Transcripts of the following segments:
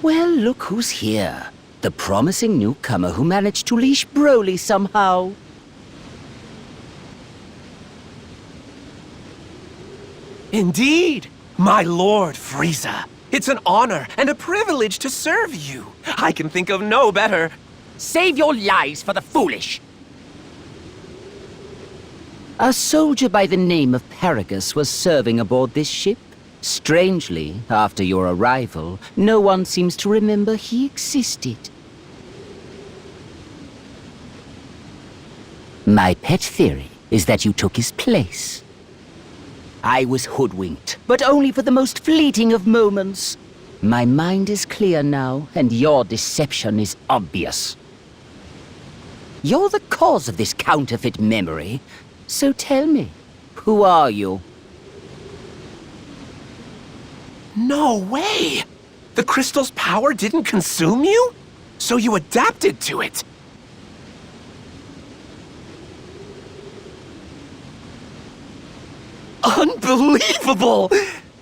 Well, look who's here. The promising newcomer who managed to leash Broly somehow. Indeed, my Lord Frieza. It's an honor and a privilege to serve you. I can think of no better. Save your lies for the foolish. A soldier by the name of Paragus was serving aboard this ship. Strangely, after your arrival, no one seems to remember he existed. My pet theory is that you took his place. I was hoodwinked, but only for the most fleeting of moments. My mind is clear now, and your deception is obvious. You're the cause of this counterfeit memory, so tell me, who are you? No way! The crystal's power didn't consume you? So you adapted to it! Unbelievable!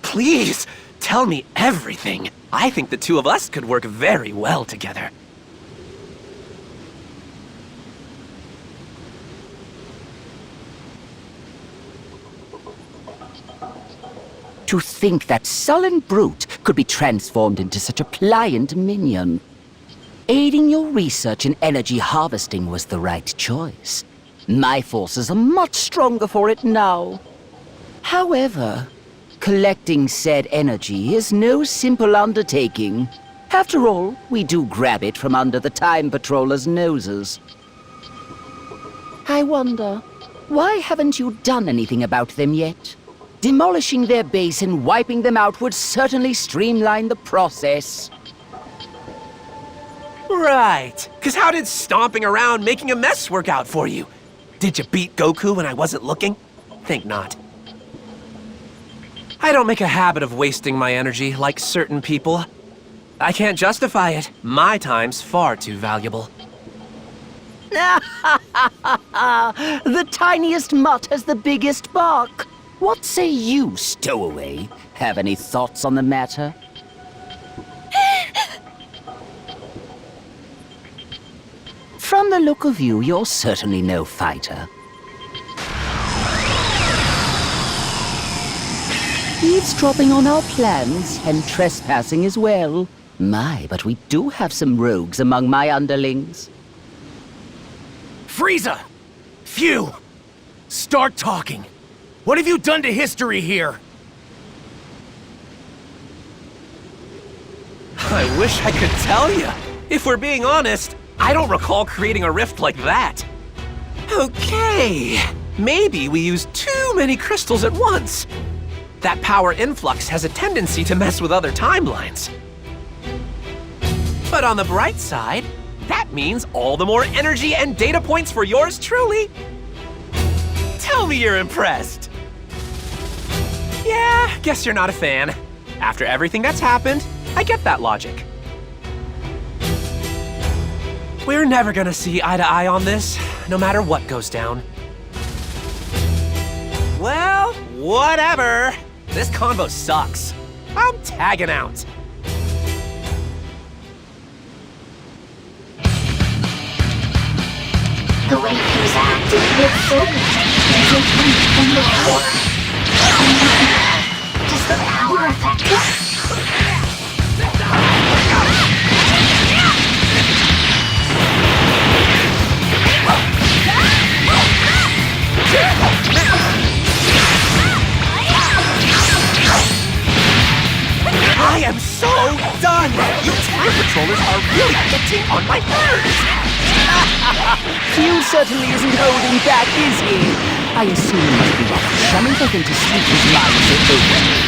Please, tell me everything. I think the two of us could work very well together. To think that sullen brute could be transformed into such a pliant minion. Aiding your research in energy harvesting was the right choice. My forces are much stronger for it now. However, collecting said energy is no simple undertaking. After all, we do grab it from under the Time Patrollers' noses. I wonder, why haven't you done anything about them yet? Demolishing their base and wiping them out would certainly streamline the process. Right. Because how did stomping around making a mess work out for you? Did you beat Goku when I wasn't looking? Think not. I don't make a habit of wasting my energy like certain people. I can't justify it. My time's far too valuable. The tiniest mutt has the biggest bark. What say you, stowaway? Have any thoughts on the matter? From the look of you, you're certainly no fighter. Eavesdropping on our plans and trespassing as well. My, but we do have some rogues among my underlings. Frieza! Phew! Start talking. What have you done to history here? I wish I could tell you. If we're being honest, I don't recall creating a rift like that. Okay, maybe we used too many crystals at once. That power influx has a tendency to mess with other timelines. But on the bright side, that means all the more energy and data points for yours truly. Tell me you're impressed. Yeah, guess you're not a fan. After everything that's happened, I get that logic. We're never gonna see eye to eye on this, no matter what goes down. Well, whatever. This convo sucks. I'm tagging out. The way he was acting with focus is different from before. Does the power affect us? I am so done! You Time Patrollers are really getting on my nerves! Hugh certainly isn't holding back, is he? I assume it must be rather chummy for him to speak his mind so openly.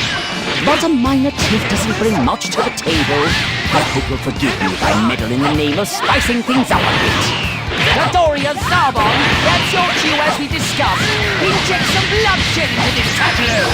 But a minor tiff doesn't bring much to the table. I hope you'll forgive me if I meddle in the name of spicing things up a bit. Dodoria Zarbon, that's your cue as we discuss. Inject some bloodshed into this tableau.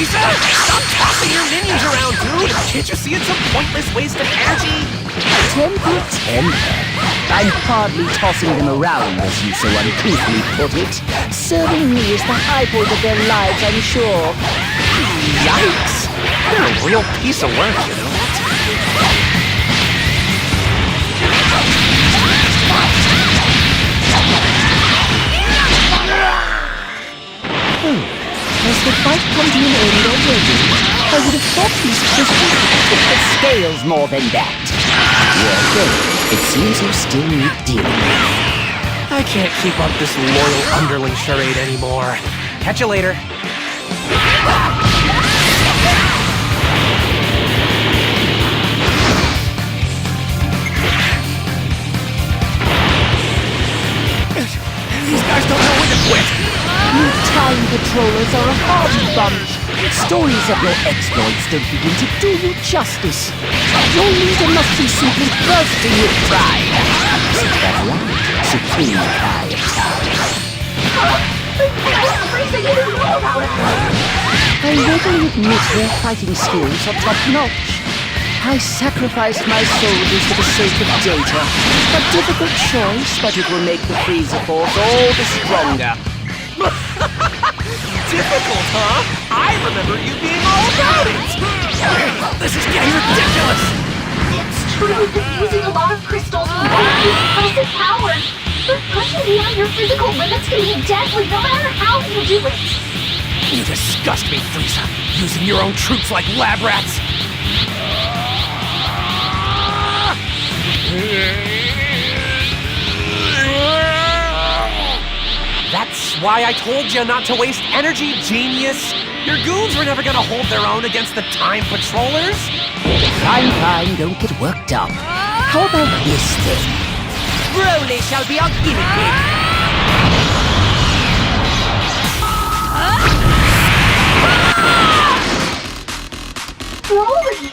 Frieza! Stop tossing your minions around, dude! Can't you see it's a pointless waste of energy? Temper, temper. I'm hardly tossing them around, as you so uncouthly put it. Serving me is the high point of their lives, I'm sure. Yikes! They're a real piece of work, you know that? Has the fight come to an end already? I would have thought these crystals would tip the scales more than that. Well, it seems you still need dealing with. I can't keep up this loyal underling charade anymore. Catch you later. These guys don't know when to quit! You time patrollers are a hardy bunch. Stories of your exploits don't begin to do you justice. Your leader must be simply bursting with pride. Isn't that right, Supreme Kai? I readily admit their fighting skills are top-notch. I sacrificed my soldiers for the sake of data. A difficult choice, but it will make the Frieza Force all the stronger. Difficult, huh? I remember you being all about it! This is getting ridiculous! It's true that using a lot of crystals will give you massive power. But pushing beyond your physical limits can be deadly no matter how you do it. You disgust me, Frieza. Using your own troops like lab rats. That's why I told you not to waste energy, genius! Your goons were never gonna hold their own against the Time Patrollers! Fine, don't get worked up. How about this thing? Broly shall be our guinea pig! Broly!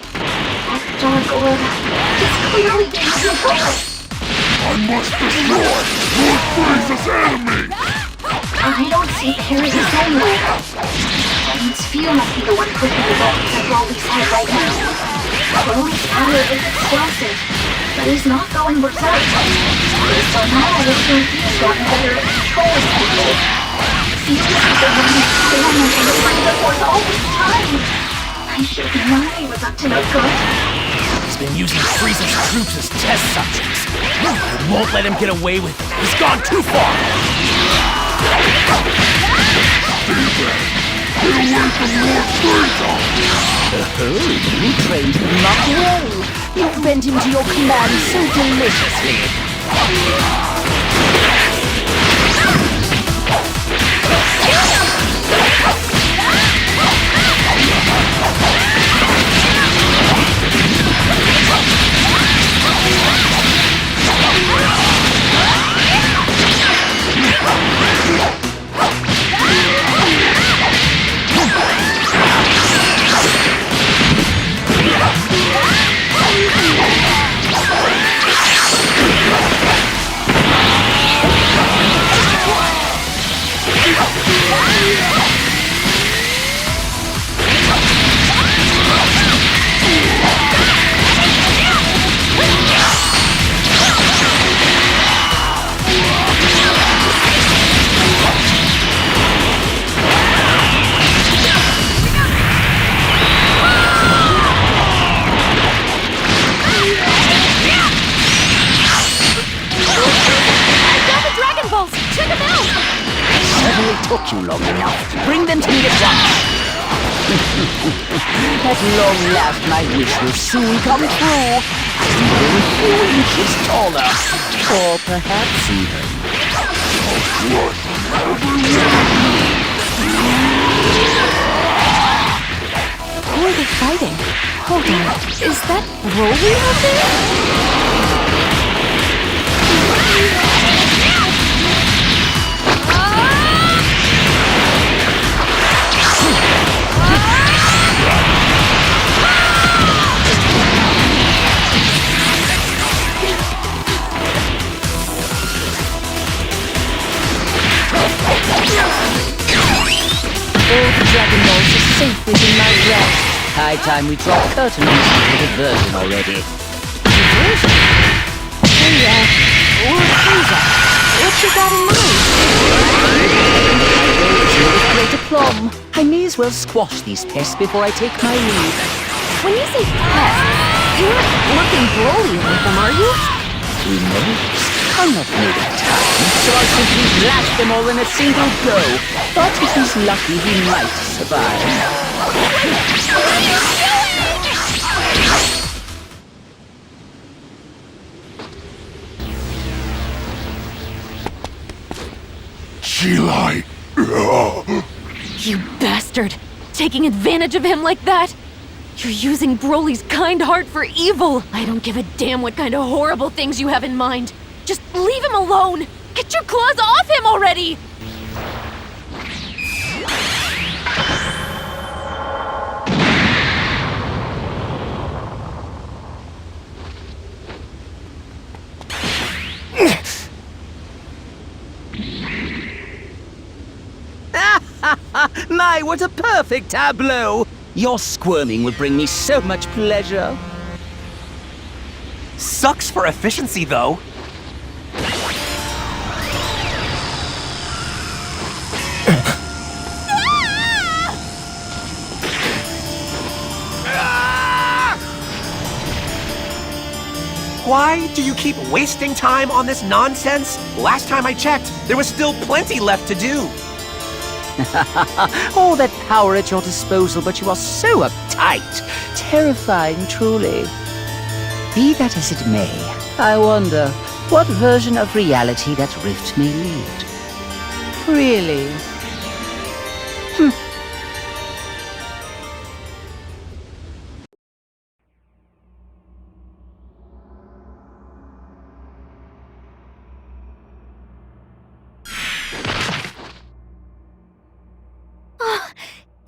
That dark aura is clearly being controlled. I must destroy Lord Frieza's enemy! I don't see Perry the same way. Giant's Few must be the one pushing the buttons at Broly's head right now. Broly's power is explosive, but he's not going berserk. So now we'll soon Few's gotten better at controlling people. Few's is the one who's standing in the Frieza Force all this time. I should have known he was up to no good. He's been using Frieza's troops as test subjects. I won't let him get away with it. He's gone too far! Get away from Lord Frieza! Oh, you trained him up well. You bent him to your command so deliciously. Took you long enough. Bring them to me at once. At long last, my wish will soon come true. I'm a few inches taller, or perhaps even. Who are they fighting? Hold on, is that Broly out there? All the Dragon Balls are safe within my grasp. High time we draw curtain on this diversion already. Diversion? Hey, Lord Frieza, what you got in mind? With great aplomb. I may as well squash these pests before I take my leave. When you say pest, you're not working Broly with them, are you? Who knows? I'm not made of time, so I'll simply blast them all in a single go. But if he's lucky, he might survive. Chilai! You bastard! Taking advantage of him like that? You're using Broly's kind heart for evil! I don't give a damn what kind of horrible things you have in mind. Just leave him alone! Get your claws off him already! My, what a perfect tableau! Your squirming will bring me so much pleasure. Sucks for efficiency, though. Why do you keep wasting time on this nonsense? Last time I checked, there was still plenty left to do. All that power at your disposal, but you are so uptight. Terrifying, truly. Be that as it may, I wonder what version of reality that rift may lead. Really?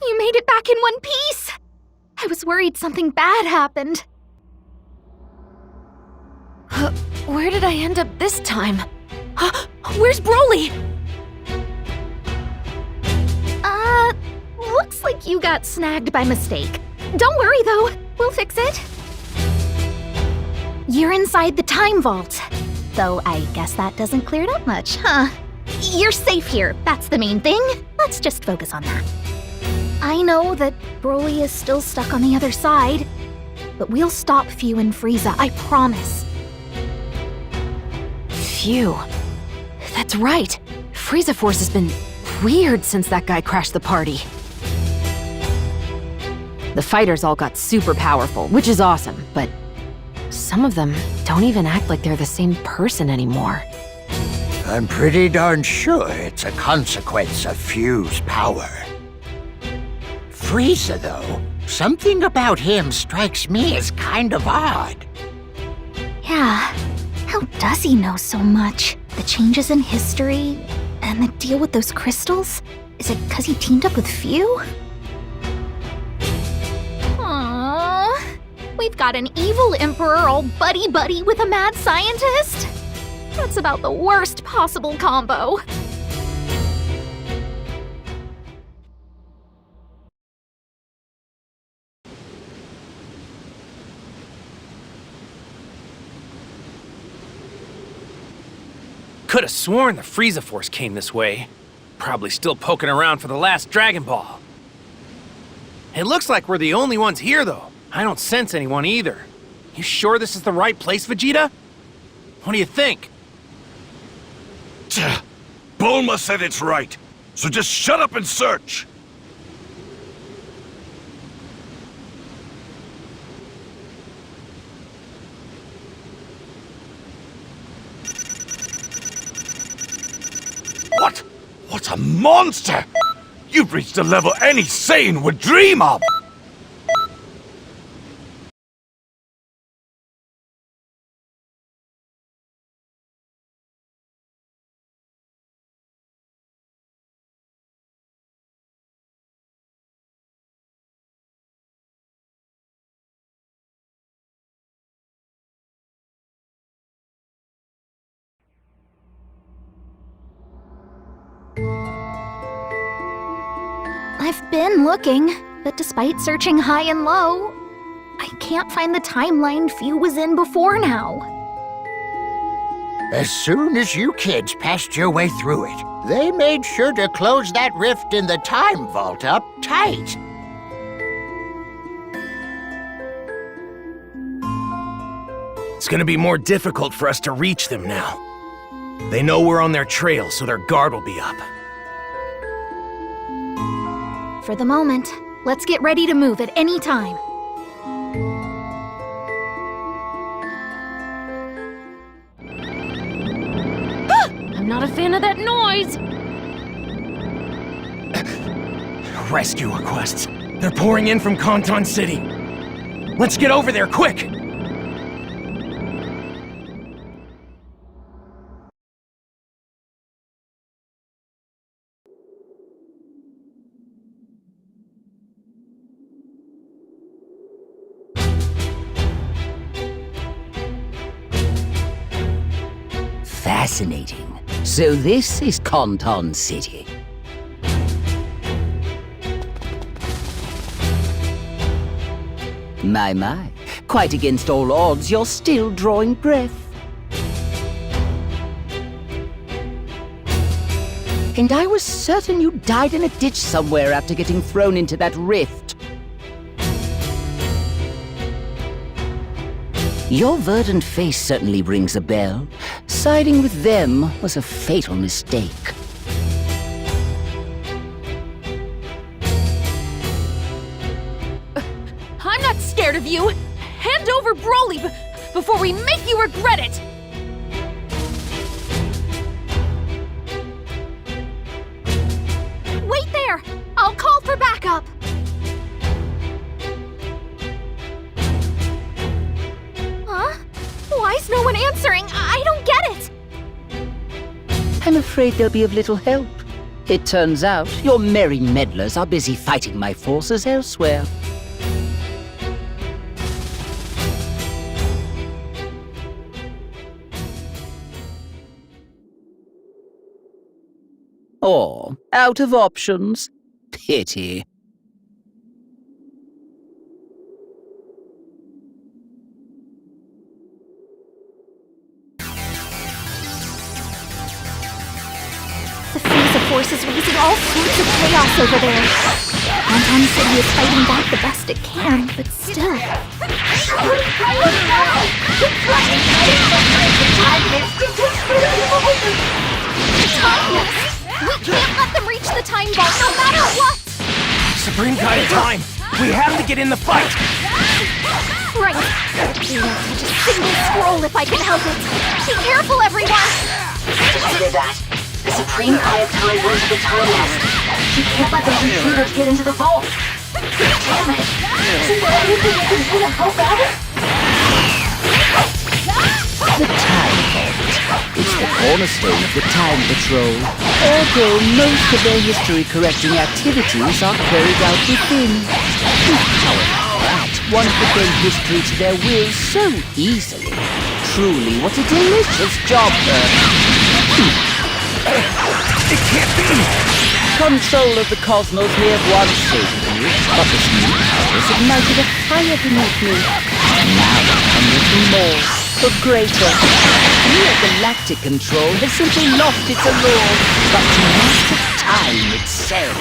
You made it back in one piece! I was worried something bad happened. Where did I end up this time? Where's Broly? Looks like you got snagged by mistake. Don't worry though, we'll fix it. You're inside the time vault. Though I guess that doesn't clear it up much, huh? You're safe here, that's the main thing. Let's just focus on that. I know that Broly is still stuck on the other side, but we'll stop Phew and Frieza, I promise. Phew. That's right. Frieza Force has been weird since that guy crashed the party. The fighters all got super powerful, which is awesome, but some of them don't even act like they're the same person anymore. I'm pretty darn sure it's a consequence of Phew's power. Frieza, though, something about him strikes me as kind of odd. Yeah, how does he know so much? The changes in history, and the deal with those crystals? Is it because he teamed up with Phew? Aww, we've got an evil emperor all buddy-buddy with a mad scientist? That's about the worst possible combo. Could have sworn the Frieza Force came this way. Probably still poking around for the last Dragon Ball. It looks like we're the only ones here, though. I don't sense anyone either. You sure this is the right place, Vegeta? What do you think? Bulma said it's right, so just shut up and search! What? What a monster! You've reached a level any Saiyan would dream of! I've been looking. But despite searching high and low, I can't find the timeline Few was in before now. As soon as you kids passed your way through it, they made sure to close that rift in the time vault up tight. It's gonna be more difficult for us to reach them now. They know we're on their trail, so their guard will be up. For the moment, let's get ready to move at any time. I'm not a fan of that noise! Rescue requests. They're pouring in from Kanton City. Let's get over there, quick! Fascinating. So this is Kanton City. My. Quite against all odds, you're still drawing breath. And I was certain you died in a ditch somewhere after getting thrown into that rift. Your verdant face certainly rings a bell. Siding with them was a fatal mistake. I'm not scared of you! Hand over Broly before we make you regret it! Wait there! I'll call for backup! Huh? Why is no one answering? I don't get it! I'm afraid they'll be of little help. It turns out your merry meddlers are busy fighting my forces elsewhere. Or out of options. Pity. The Frieza force is raising all sorts of chaos over there. Kanton City is fighting back the best it can, but still. Time Nest! We can't let them reach the time vault no matter what! Supreme Guide of Time! We have to get in the fight! Right. We won't touch a single scroll if I can help it. Be careful, everyone! Consider that. The Supreme Eye of Time went to the Time Nest. She can't let the intruders get into the vault. Damn it! Isn't there anything you can do to help out? The Time Vault. It's the cornerstone of the Time Patrol. Although most of their history-correcting activities are carried out within. However, one could bend history to their will so easily. Truly, what a delicious job, It can't be! Control of the cosmos may have once saved me, but this new powers ignited a fire beneath me. Now I come with more, for greater. Mere galactic control has simply lost its allure, but to master time itself.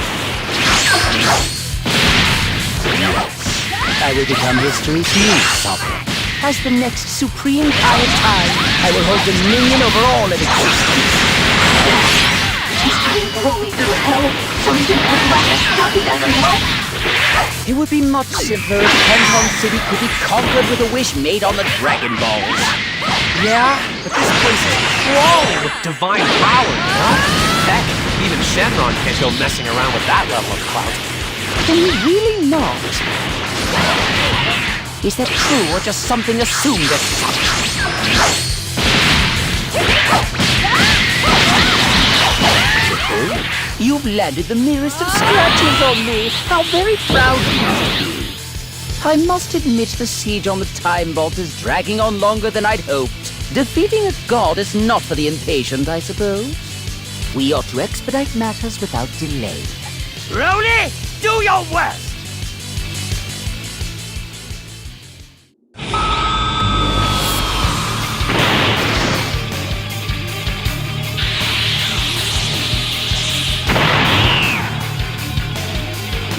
Yes, I will become history's new sovereign. As the next supreme eye of time, I will hold dominion over all of existence. It would be much simpler if Kanton City could be conquered with a wish made on the Dragon Balls. Yeah, but this place is crawling with divine power, you know? Heck, even Shenron can't go messing around with that level of clout. Can you really not? Is that true or just something assumed as such? You've landed the merest of scratches on me. How very proud of you. I must admit the siege on the Time Vault is dragging on longer than I'd hoped. Defeating a god is not for the impatient, I suppose. We ought to expedite matters without delay. Rony, do your worst!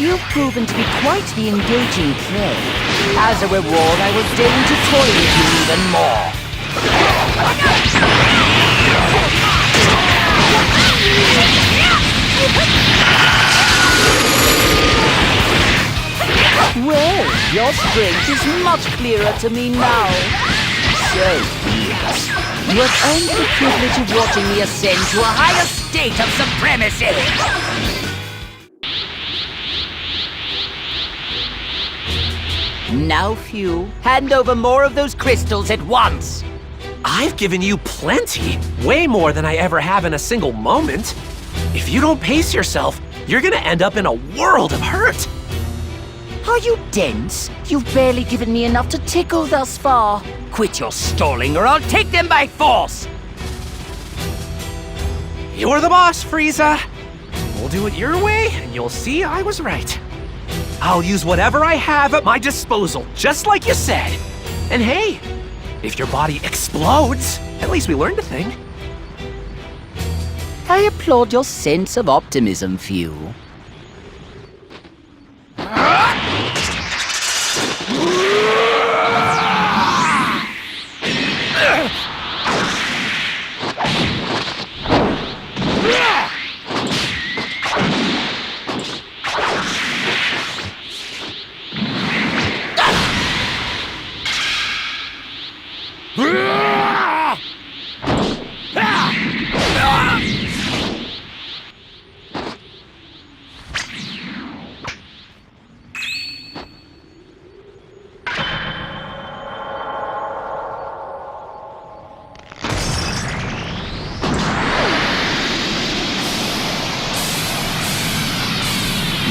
You've proven to be quite the engaging prey. As a reward, I will deign to toy with you even more. Well, your strength is much clearer to me now. So, yes, you have earned the privilege of watching me ascend to a higher state of supremacy. Now, Few, hand over more of those crystals at once. I've given you plenty, way more than I ever have in a single moment. If you don't pace yourself, you're gonna end up in a world of hurt. Are you dense? You've barely given me enough to tickle thus far. Quit your stalling or I'll take them by force! You're the boss, Frieza. We'll do it your way, and you'll see I was right. I'll use whatever I have at my disposal, just like you said. And hey, if your body explodes, at least we learned a thing. I applaud your sense of optimism, Few.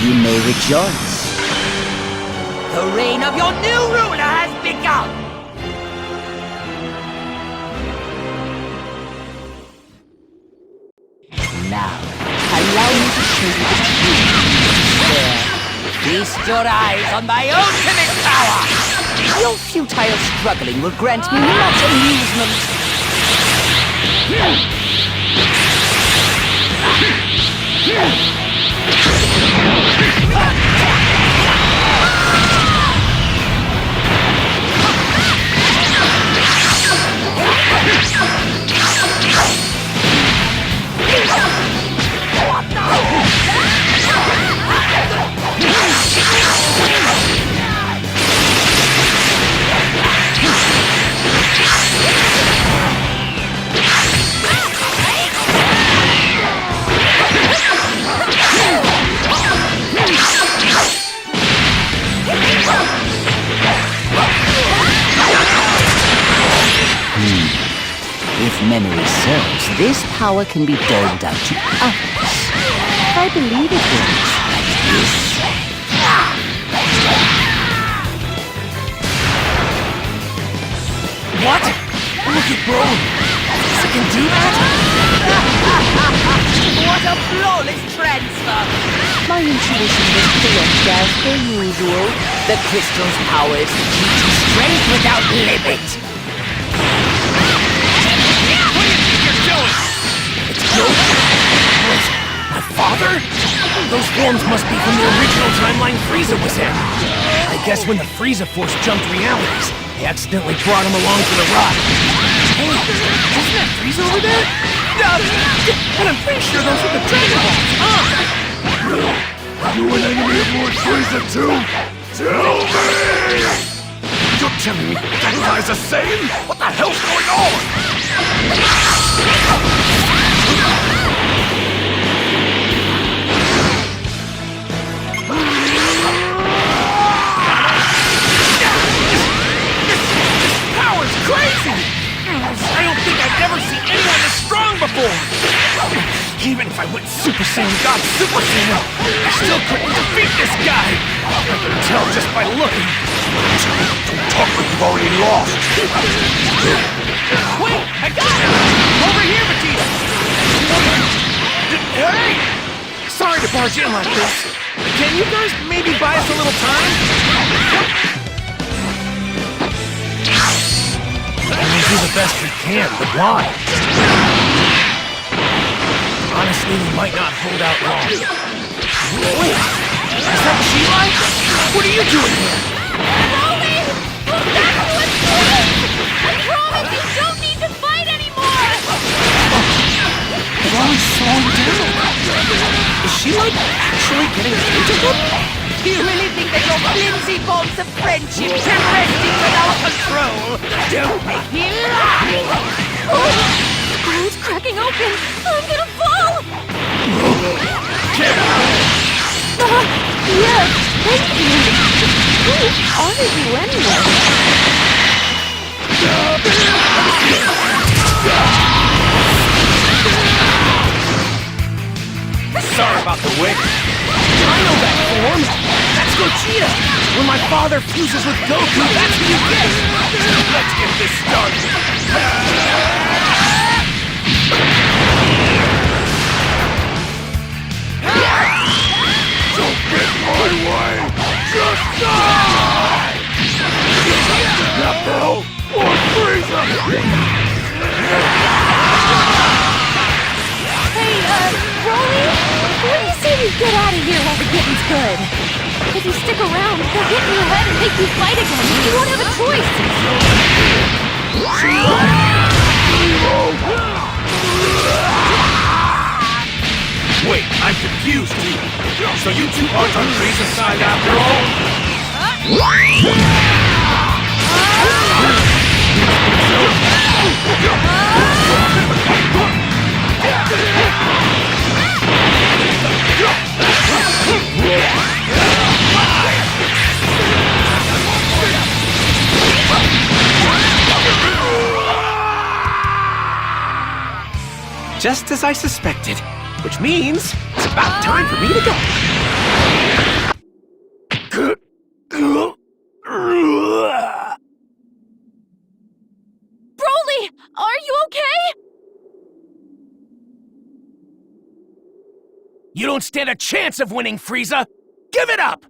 You may rejoice. The reign of your new ruler has begun! Now, allow me to show you the truth. There, feast your eyes on my ultimate power! Your futile struggling will grant me much amusement. If memory serves, this power can be doled out to others. I believe it works like this. What? Look at Brohan. I can do that? What a flawless transfer! My intuition was correct as per usual. The crystal's power is to teach you strength without limit. It's Galick? Wait, my father? Those forms must be from the original timeline Frieza was in. I guess when the Frieza Force jumped realities, they accidentally brought him along for the ride. Hey, isn't that Frieza over there? But I'm pretty sure those are the Dragon Balls, You an enemy of Lord Frieza too? Tell me! You're telling me that guy's a Saiyan? What the hell's going on? power's crazy! I don't think I've ever seen anyone this strong before! Even if I went Super Saiyan God Super Saiyan, I still couldn't defeat this guy! I can tell just by looking. Don't talk like you've already lost. Wait! I got him! Over here, Vegeta! Hey! Sorry to barge in like this. Can you guys maybe buy us a little time? We'll do the best we can, but why? Honestly, we might not hold out long. Wait! Is that Sheila? What are you doing here? Broly! Come back to us, please! I promise you don't need to fight anymore! Broly's slowing down. Is she, like, actually getting into him? Do you really think that your flimsy bonds of friendship can resting without control? Don't make me laugh! Broly's cracking open! I'm gonna fall! Get out! Yes, thank you! Who are you anyway? Sorry about the wig. I know that form. That's Gogeta. When my father fuses with Goku, that's who you get. Let's get this started. Don't get in my way! Just die! Now, or Frieza! Hey, Broly? What do you say we get out of here while the getting's good? If you stick around, they'll get in your head and make you fight again. You won't have a choice. Wait, I'm confused. So you two aren't on Frieza's side after all? Just as I suspected, which means it's about time for me to go. Broly, are you okay? You don't stand a chance of winning, Frieza! Give it up!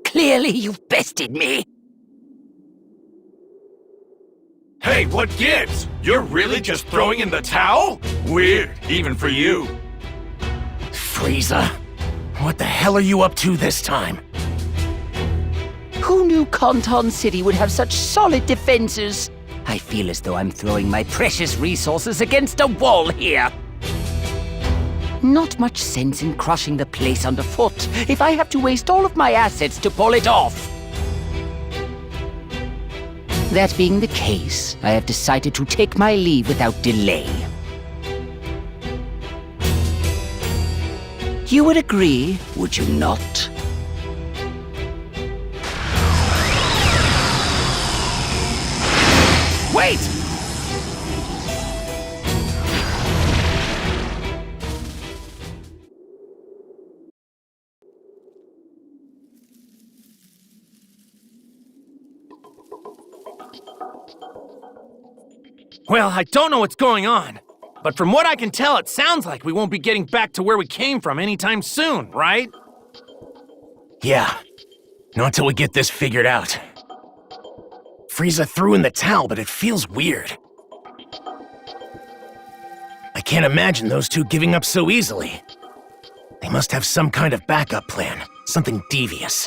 Clearly you've bested me. Hey, what gives? You're really just throwing in the towel? Weird, even for you. Frieza, what the hell are you up to this time? Who knew Kanton City would have such solid defenses? I feel as though I'm throwing my precious resources against a wall here. Not much sense in crushing the place underfoot if I have to waste all of my assets to pull it off. That being the case, I have decided to take my leave without delay. You would agree, would you not? Wait! Well, I don't know what's going on, but from what I can tell, it sounds like we won't be getting back to where we came from anytime soon, right? Yeah, not until we get this figured out. Frieza threw in the towel, but it feels weird. I can't imagine those two giving up so easily. They must have some kind of backup plan, something devious.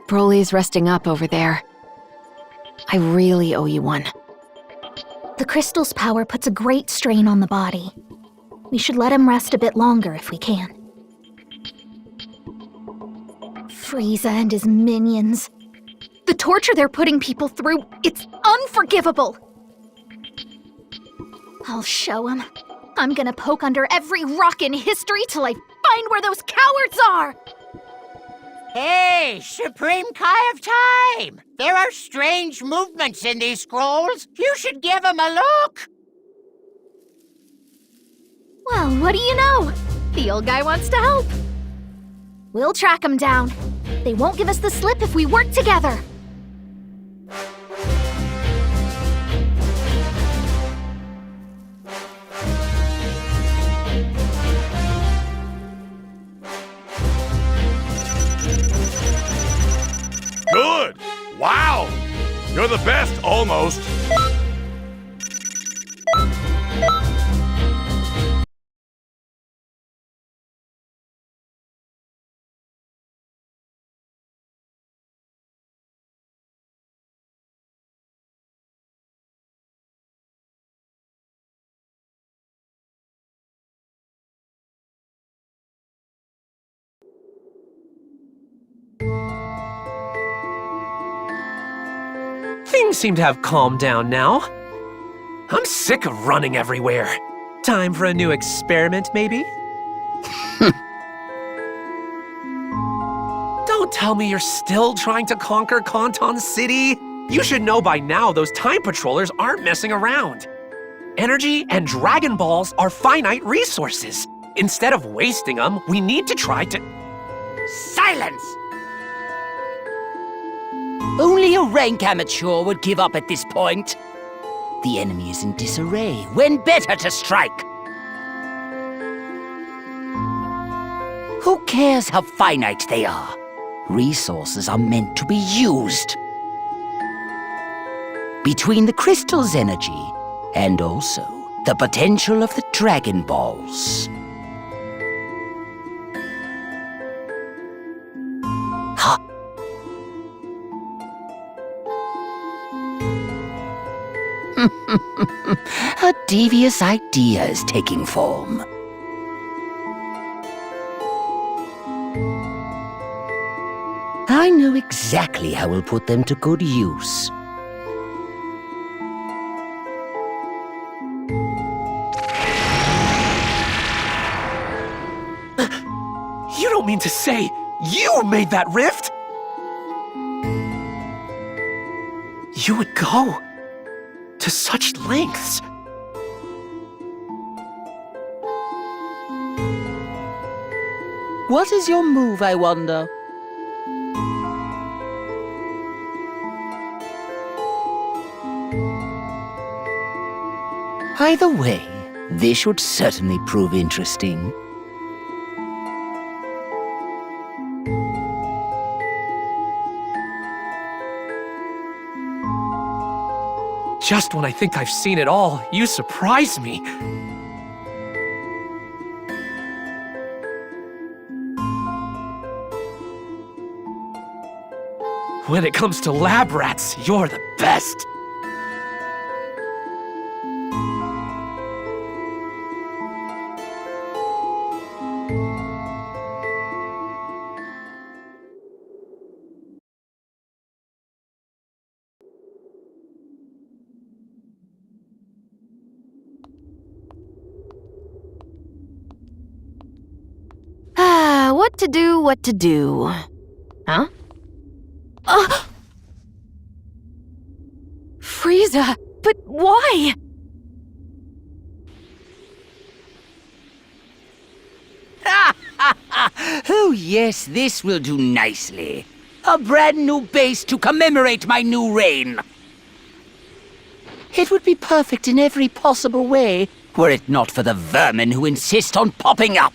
Broly's resting up over there. I really owe you one. The crystal's power puts a great strain on the body. We should let him rest a bit longer if we can. Frieza and his minions. The torture they're putting people through, it's unforgivable! I'll show him. I'm gonna poke under every rock in history till I find where those cowards are! Hey, Supreme Kai of Time! There are strange movements in these scrolls. You should give them a look! Well, what do you know? The old guy wants to help. We'll track them down. They won't give us the slip if we work together. Good! Wow! You're fast, almost. Things seem to have calmed down now. I'm sick of running everywhere. Time for a new experiment, maybe? Don't tell me you're still trying to conquer Kanton City. You should know by now those time patrollers aren't messing around. Energy and Dragon Balls are finite resources. Instead of wasting them, we need to try to... Silence! Only a rank amateur would give up at this point. The enemy is in disarray. When better to strike? Who cares how finite they are? Resources are meant to be used. Between the crystal's energy and also the potential of the Dragon Balls. Ha! A devious idea is taking form. I know exactly how we'll put them to good use. You don't mean to say you made that rift? You would go to such lengths. What is your move, I wonder? Either way, this should certainly prove interesting. Just when I think I've seen it all, you surprise me. When it comes to lab rats, you're the best. What to do. Huh? Frieza, but why? Oh yes, this will do nicely. A brand new base to commemorate my new reign. It would be perfect in every possible way, were it not for the vermin who insist on popping up.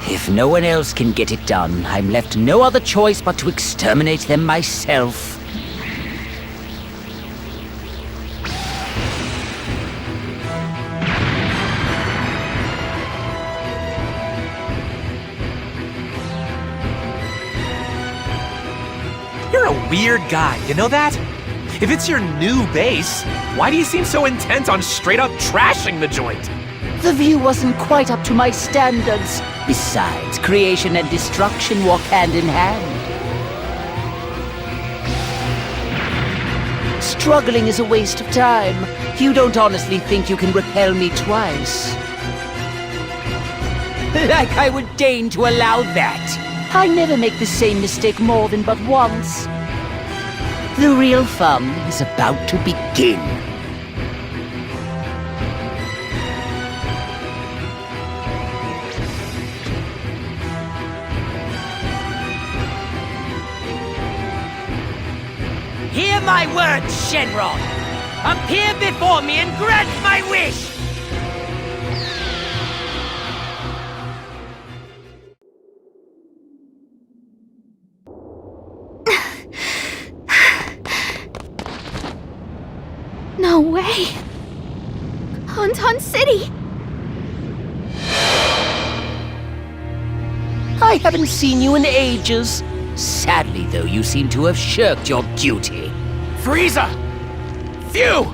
If no one else can get it done, I'm left no other choice but to exterminate them myself. You're a weird guy, you know that? If it's your new base, why do you seem so intent on straight up trashing the joint? The view wasn't quite up to my standards. Besides, creation and destruction walk hand in hand. Struggling is a waste of time. You don't honestly think you can repel me twice. Like I would deign to allow that. I never make the same mistake more than but once. The real fun is about to begin. Hear my words, Shenron! Appear before me and grant my wish! No way. Hun City. I haven't seen you in ages. Sadly, though, you seem to have shirked your duty. Frieza! Phew!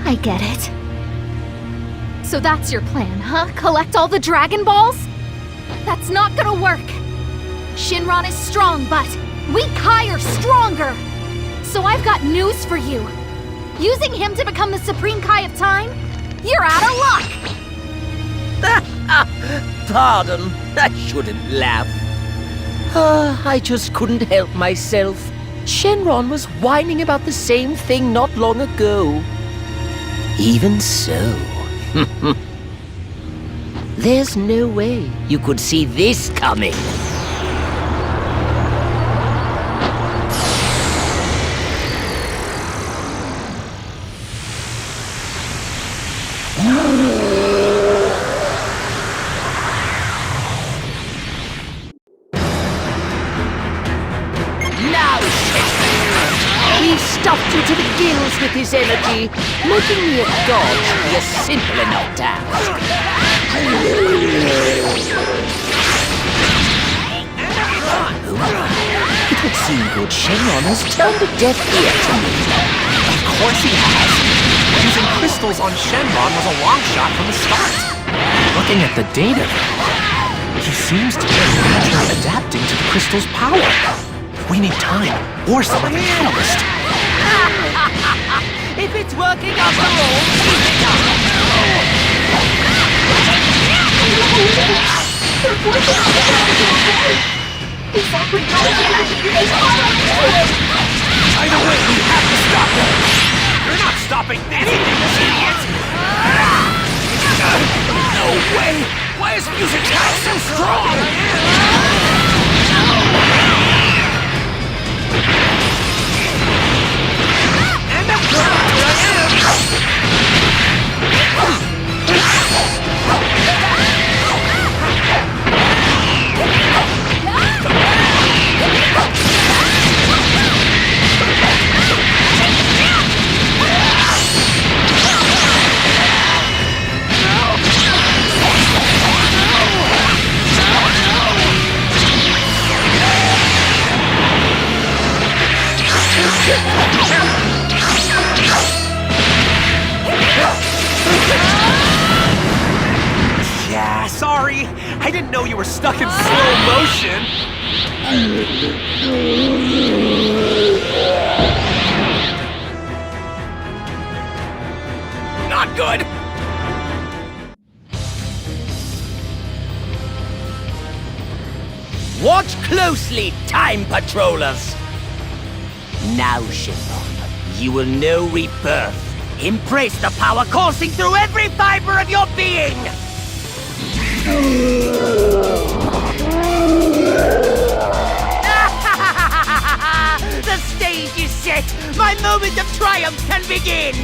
I get it. So that's your plan, huh? Collect all the Dragon Balls? That's not gonna work. Shinron is strong, but we Kai are stronger! So I've got news for you. Using him to become the Supreme Kai of Time? You're out of luck! Pardon, I shouldn't laugh. I just couldn't help myself. Shenron was whining about the same thing not long ago. Even so, there's no way you could see this coming. Stuffed you to the gills with his energy. Making me a god should be a simple enough task. It would seem good Shenron has turned a deaf ear to me. Of course he has. Using crystals on Shenron was a long shot from the start. Looking at the data, he seems to be naturally adapting to the crystal's power. We need time, or some other catalyst. If it's working after all, keep it up! Either way, we have to stop them! You're not stopping anything, idiot! No way! Why is music now so strong? And I'm here I am! Yeah, sorry. I didn't know you were stuck in slow motion. Not good. Watch closely, Time Patrollers! Now, Shenron, you will know rebirth. Embrace the power coursing through every fiber of your being! The stage is set! My moment of triumph can begin!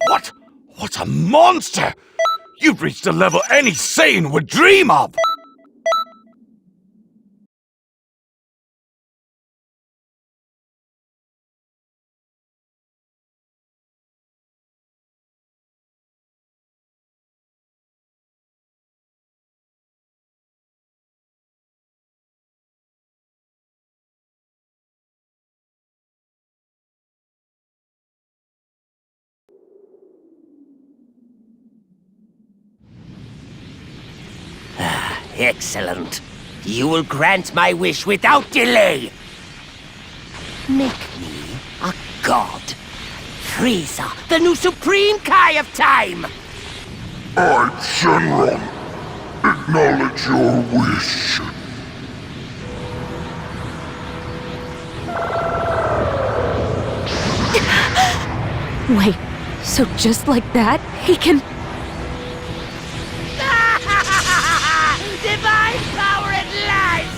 What? What a monster! You've reached a level any Saiyan would dream of! Excellent. You will grant my wish without delay. Make me a god. Frieza, the new Supreme Kai of Time. I, Shenron, acknowledge your wish. Wait, so just like that, he can... Divine power at last!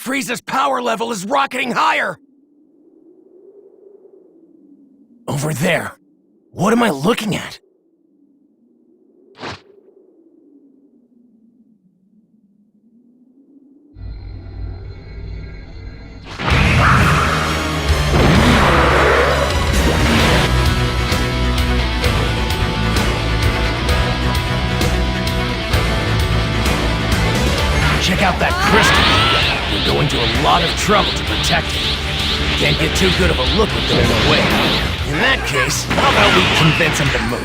Frieza's power level is rocketing higher! Over there. What am I looking at? Check out that crystal. We're going to a lot of trouble to protect it. Can't get too good of a look with them in the way. In that case, how about we convince him to move?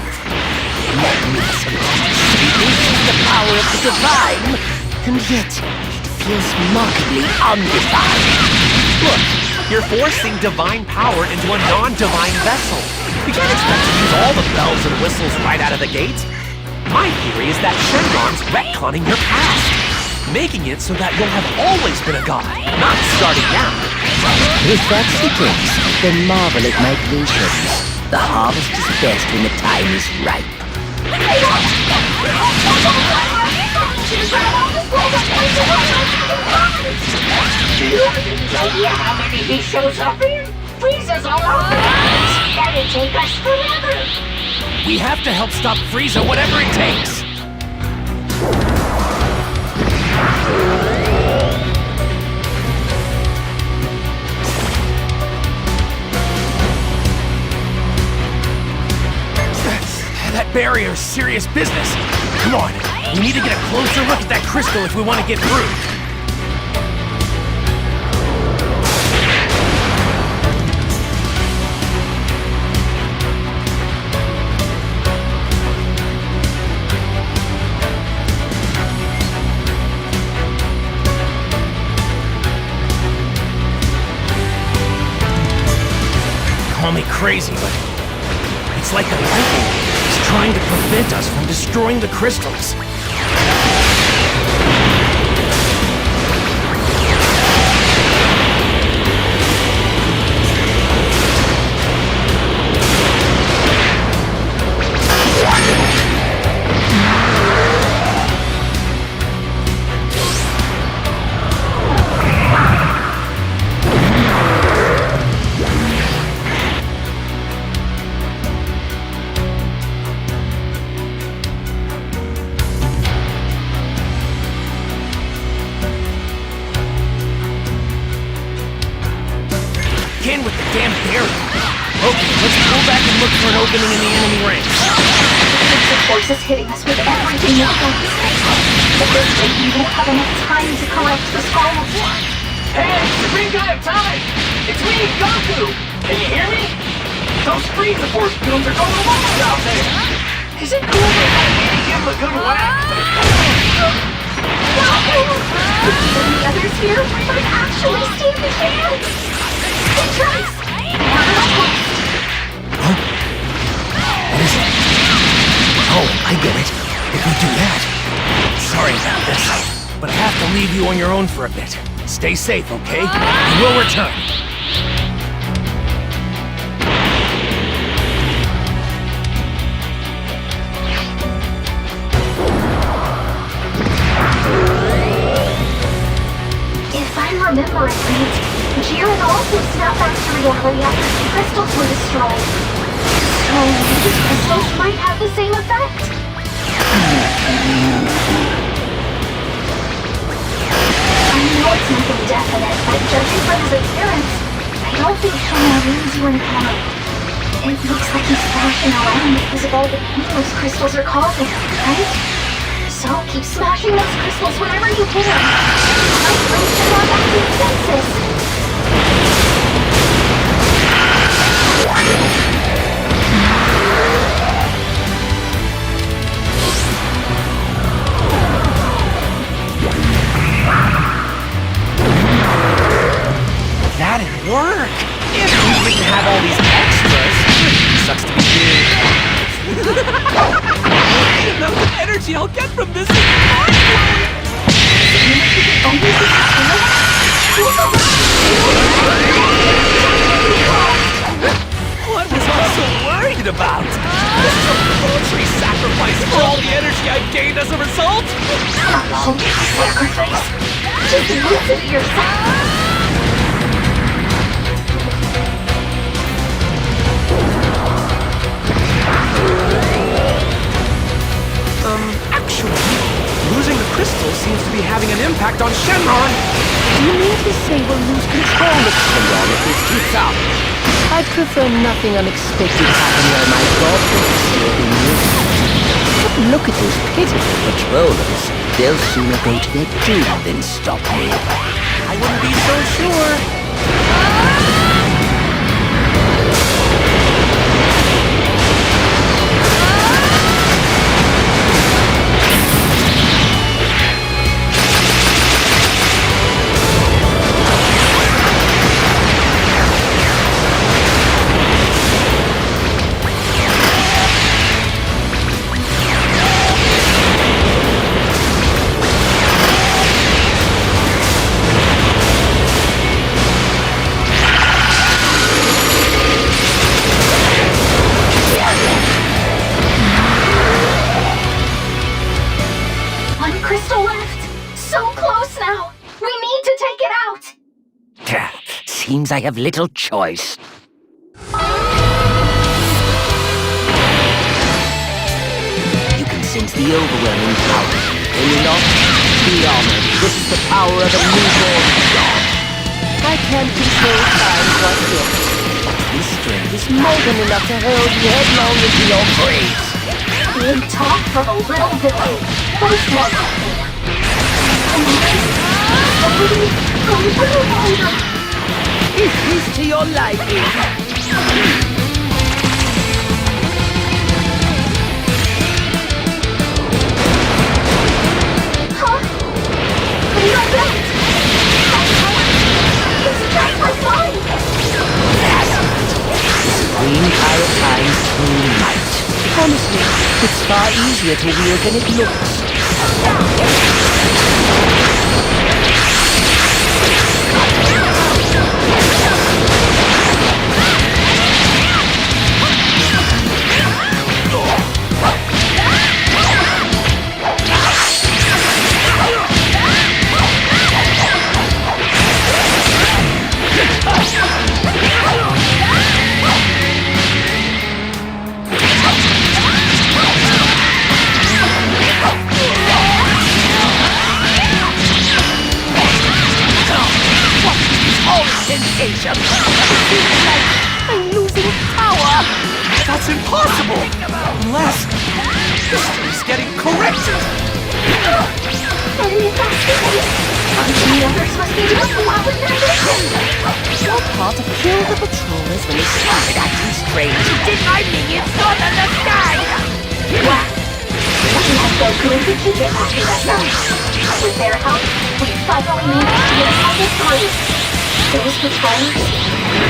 Magnificent. This is the power of the divine, and yet it feels remarkably undefined. Look, you're forcing divine power into a non-divine vessel. You can't expect to use all the bells and whistles right out of the gate. My theory is that Shenron's retconning your past, making it so that you'll have always been a god, not starting now. If that's the case, then marvel at my patience. The harvest is best when the time is ripe. Do you have any idea how many he shows up in? Frieza's all over us. That'd take us forever. We have to help stop Frieza, whatever it takes! That barrier's serious business. Come on, we need to get a closer look at that crystal if we want to get through. Call me crazy, but it's like the lightning is trying to prevent us from destroying the crystals. Again with the damn barrier. Okay, let's pull back and look for an opening in the enemy ranks. The force is hitting us with everything it has. But this way we won't have enough time to collect the skulls. Hey, Supreme Guy of Time! It's me, Goku! Can you hear me? Those Frieza Force fumes are going wild out there! Is it cool if I maybe give him a good whack? With even the others here, we might actually stand a chance. Hey, Trace! Huh? What is it? Oh, I get it. If we do that... Sorry about this, but I have to leave you on your own for a bit. Stay safe, okay? We will return. If I'm remembering right, Jiren also snapped back to reality after the crystals were destroyed. So these crystals might have the same effect. I know it's nothing definite, but judging from his appearance, I don't think Shono means you encounter. It looks like he's thrashing around because of all the pain those crystals are causing, right? So keep smashing those crystals whenever you can. Might bring Shono back to his senses. That'd work! If we didn't have all these extras. Sucks to be you. The amount of energy I'll get from this is What was I so worried about? This is a poetry sacrifice for all the energy I've gained as a result? Sacrifice? Just listen to yourself. Actually, losing the crystal seems to be having an impact on Shenron. Do you mean to say we'll lose control of Shenron if this keeps up? I'd prefer nothing unexpected happen while my god is serving you. But look at those pitiful patrollers. They'll sooner go to their doom than stop me. I wouldn't be so sure. One crystal left. So close now. We need to take it out. Seems I have little choice. You can sense the overwhelming power. Will you not? Be honored. This is the power of a newborn god. I can't control time quite yet. This strength is more than enough to hurl you headlong into your grave. Big talk for a little village. What is that? A little longer. Is this to your liking? Huh? We are built. It's just like mine. Supreme power times true might. Honestly, it's far easier to wield than it looks. Sensation! I'm losing power! That's impossible! Unless history's getting corrected! And the others must be doing well in their mission. Your part to kill the patrollers when they started acting strange. Did my minions not understand? What? We have Goku and Keke after that night. With their help, we finally managed to get us through. Those patrollers,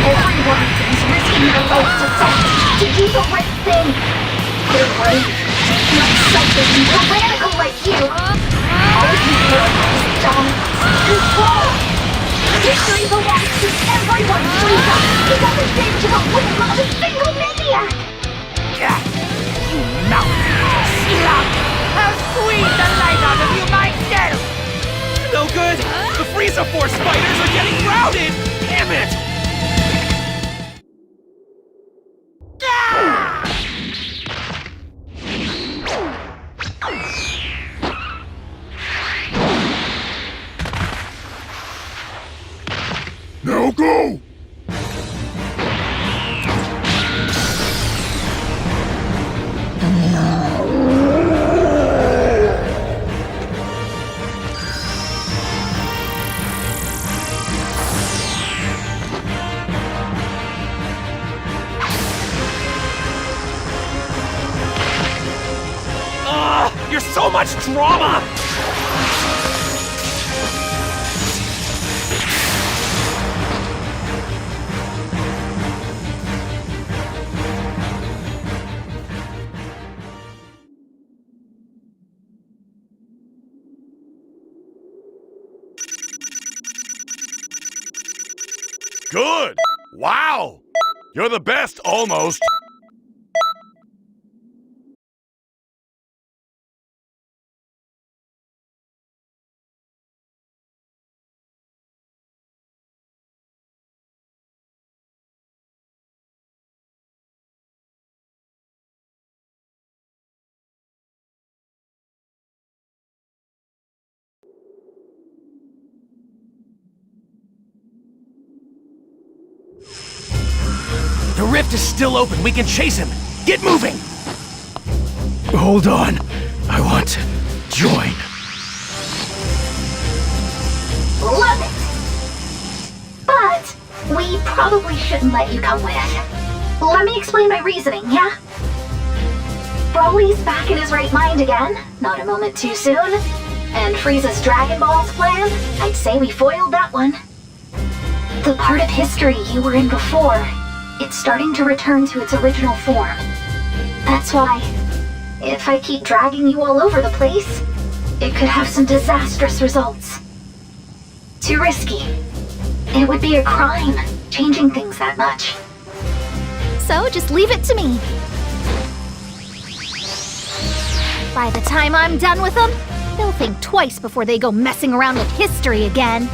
every one of them is risking their lives to SsaYnt, to do the right thing. They're brave, not selfish and tyrannical like you. All you care about is dominance, control. History belongs to everyone, Frieza. He doesn't stand to the whim of a single maniac. You mountain slug! How squeeze the life out of you myself! No good! The Frieza Force fighters are getting routed! Damn it! Now go! You're so much drama! Good! Wow! You're the best, almost! The rift is still open. We can chase him. Get moving! Hold on. I want to join. Love it! But we probably shouldn't let you come with. Let me explain my reasoning, yeah? Broly's back in his right mind again, not a moment too soon. And Frieza's Dragon Balls plan, I'd say we foiled that one. The part of history you were in before, it's starting to return to its original form. That's why, if I keep dragging you all over the place, it could have some disastrous results. Too risky. It would be a crime, changing things that much. So just leave it to me. By the time I'm done with them, they'll think twice before they go messing around with history again.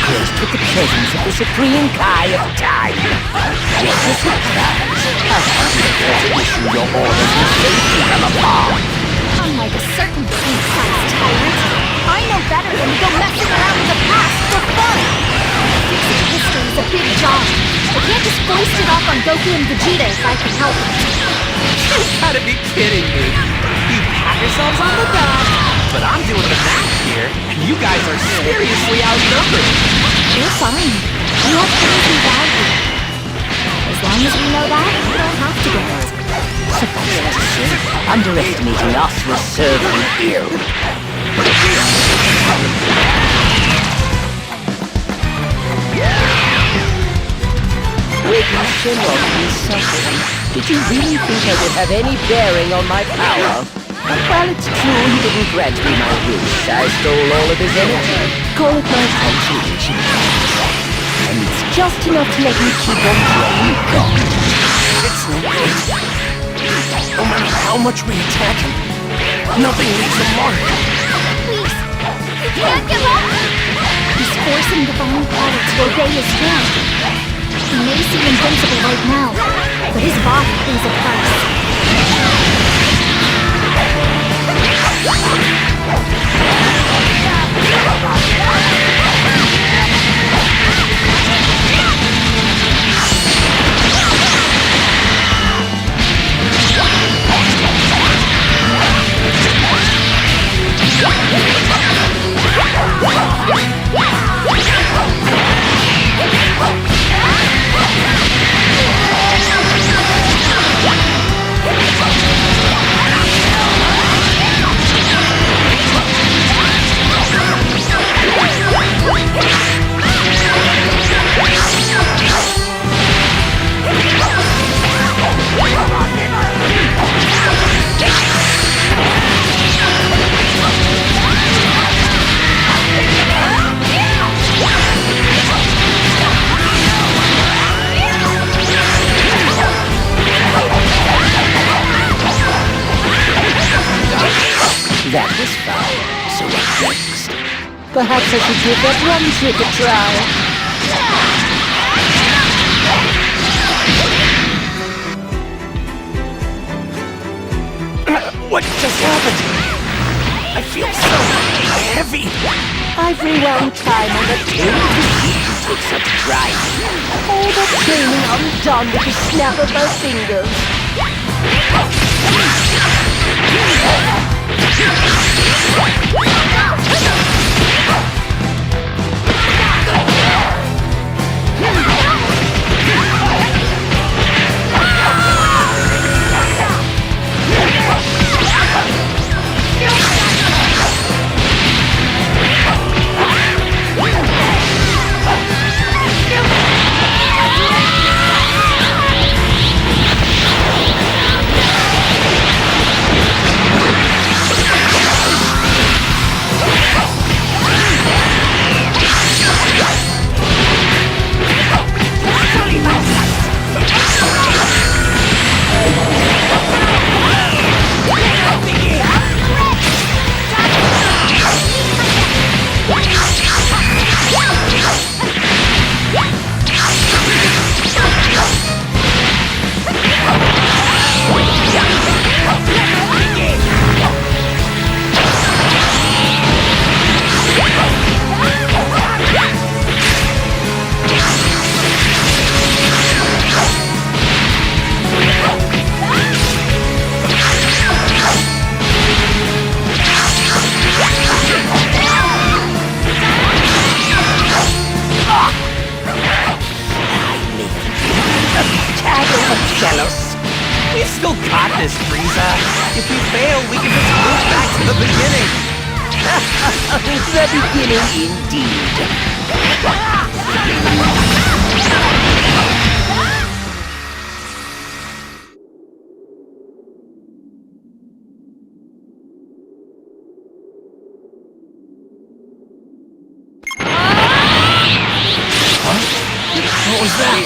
Graced with the presence of the supreme Kai of time. Just as surprised, I have to issue your orders and safety from afar. Unlike a certain king-sized tyrant, I know better than to go messing around in the past for fun. Fixing history is a big job. I can't just foist it off on Goku and Vegeta if I can help it. You gotta be kidding me. You pat yourselves on the back, but I'm doing the math here, and you guys are seriously outnumbered. We're fine. We have things we value. As long as we know that, we don't have to get it. Suffice to say, underestimating us will serve you ill. Witnessing all this suffering, did you really think I would have any bearing on my power? Well, it's true he didn't grant me my wish. I stole all of his energy. Call it my consolation. And it's just enough to let me keep on playing God. It's no good. No matter how much we attack him, nothing leaves a mark. Please, you can't give up! He's forcing divine power to obey his will. He may seem invincible right now, but his body pays a price. That was fine. So what next? Perhaps I should give that one trick a try. What just happened? I feel so heavy. I've rewound time on the tail to see you take such pride. All the training undone with the snap of my fingers. still got this, Frieza. If we fail, we can just move back to the beginning. The beginning indeed. What was that?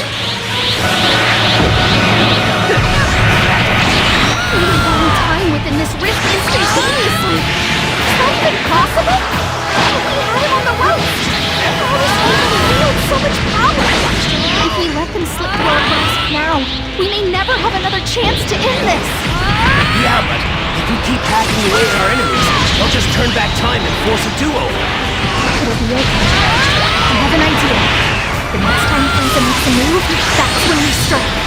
Weaving time within this rift instantaneously. Is that even possible? We had him on the ropes. How does he wield so much power? If we let them slip through our grasp now, we may never have another chance to end this. Yeah, but if we keep hacking away at our enemies, they'll just turn back time and force a do-over. It'll be okay. I have an idea. The next time Frieza makes a move, that's when we strike.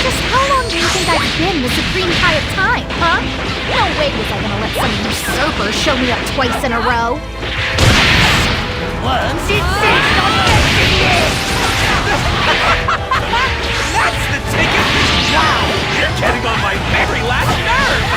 Just how long do you think I've been the supreme Kai of time, huh? No way was I gonna let some usurper show me up twice in a row. Once insist on getting it! That's the ticket! Wow, you're getting on my very last nerve!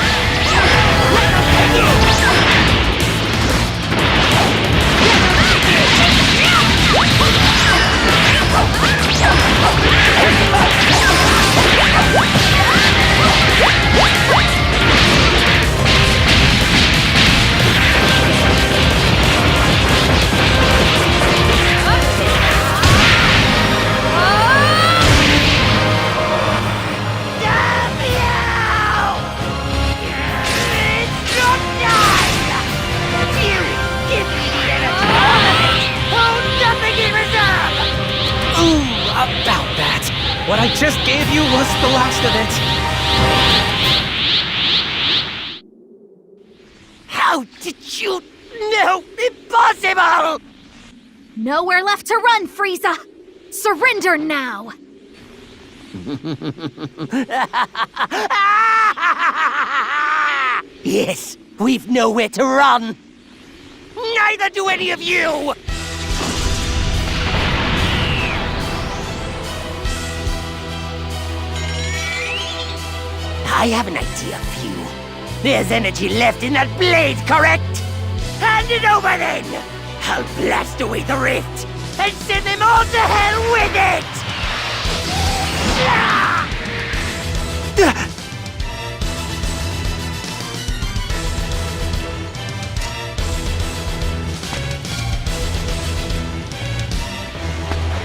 About that. What I just gave you was the last of it. How did you know? Impossible! Nowhere left to run, Frieza! Surrender now! Yes, we've nowhere to run. Neither do any of you! I have an idea for you. There's energy left in that blade, correct? Hand it over then! I'll blast away the rift and send them all to hell with it!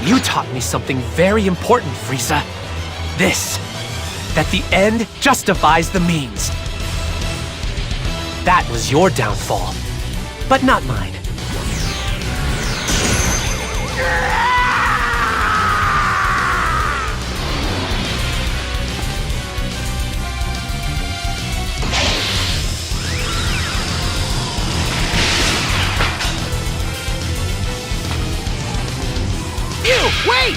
You taught me something very important, Frieza. This. That the end justifies the means. That was your downfall, but not mine. You, wait!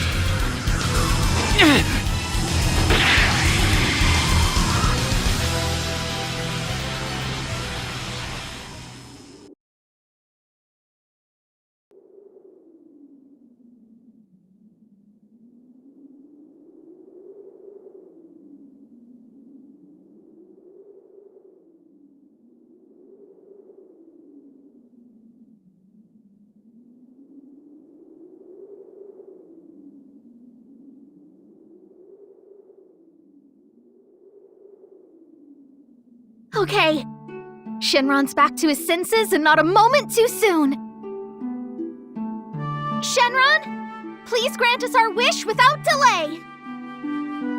Okay. Shenron's back to his senses and not a moment too soon. Shenron, please grant us our wish without delay.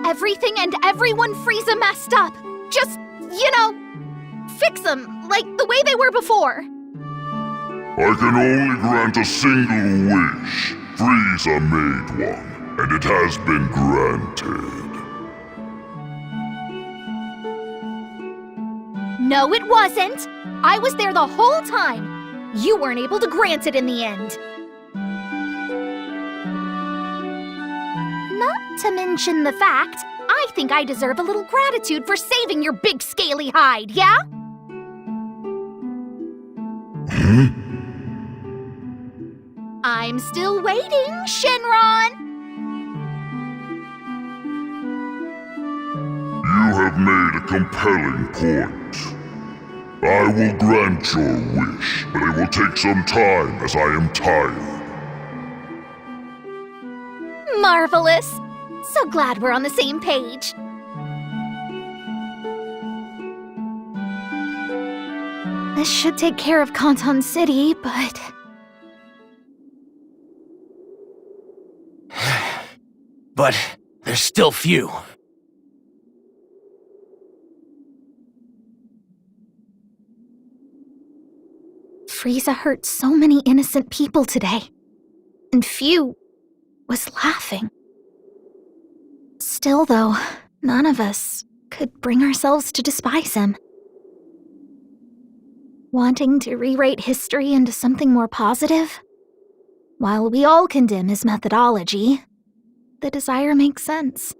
Everything and everyone Frieza messed up. Just, fix them like the way they were before. I can only grant a single wish. Frieza made one, and it has been granted. No, it wasn't. I was there the whole time. You weren't able to grant it in the end. Not to mention the fact, I think I deserve a little gratitude for saving your big scaly hide, yeah? I'm still waiting, Shenron! You have made a compelling point. I will grant your wish, but it will take some time as I am tired. Marvelous! So glad we're on the same page. This should take care of Kanton City, but... But there's still few. Frieza hurt so many innocent people today, and few was laughing. Still, though, none of us could bring ourselves to despise him. Wanting to rewrite history into something more positive? While we all condemn his methodology, the desire makes sense.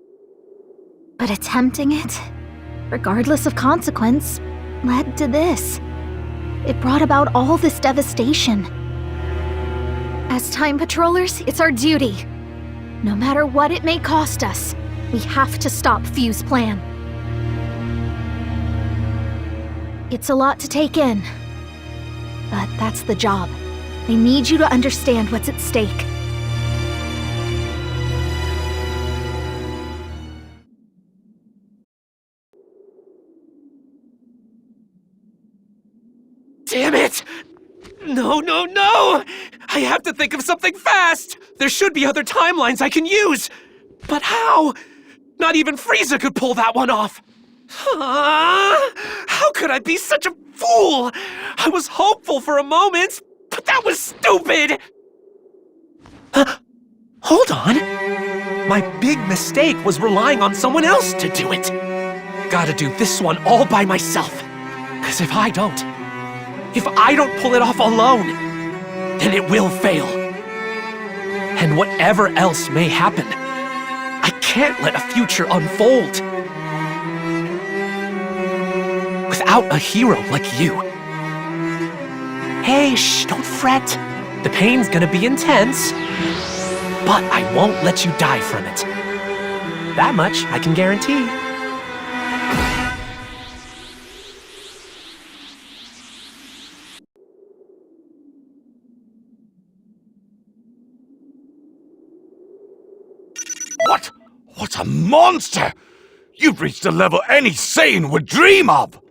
But attempting it, regardless of consequence, led to this. It brought about all this devastation. As Time Patrollers, it's our duty. No matter what it may cost us, we have to stop Fu's plan. It's a lot to take in, but that's the job. I need you to understand what's at stake. Damn it! No! I have to think of something fast! There should be other timelines I can use! But how? Not even Frieza could pull that one off! How could I be such a fool? I was hopeful for a moment, but that was stupid! Hold on! My big mistake was relying on someone else to do it! Gotta do this one all by myself. 'Cause if I don't pull it off alone, then it will fail. And whatever else may happen, I can't let a future unfold without a hero like you. Hey, shh, don't fret. The pain's gonna be intense, but I won't let you die from it. That much I can guarantee. What a monster! You've reached a level any Saiyan would dream of!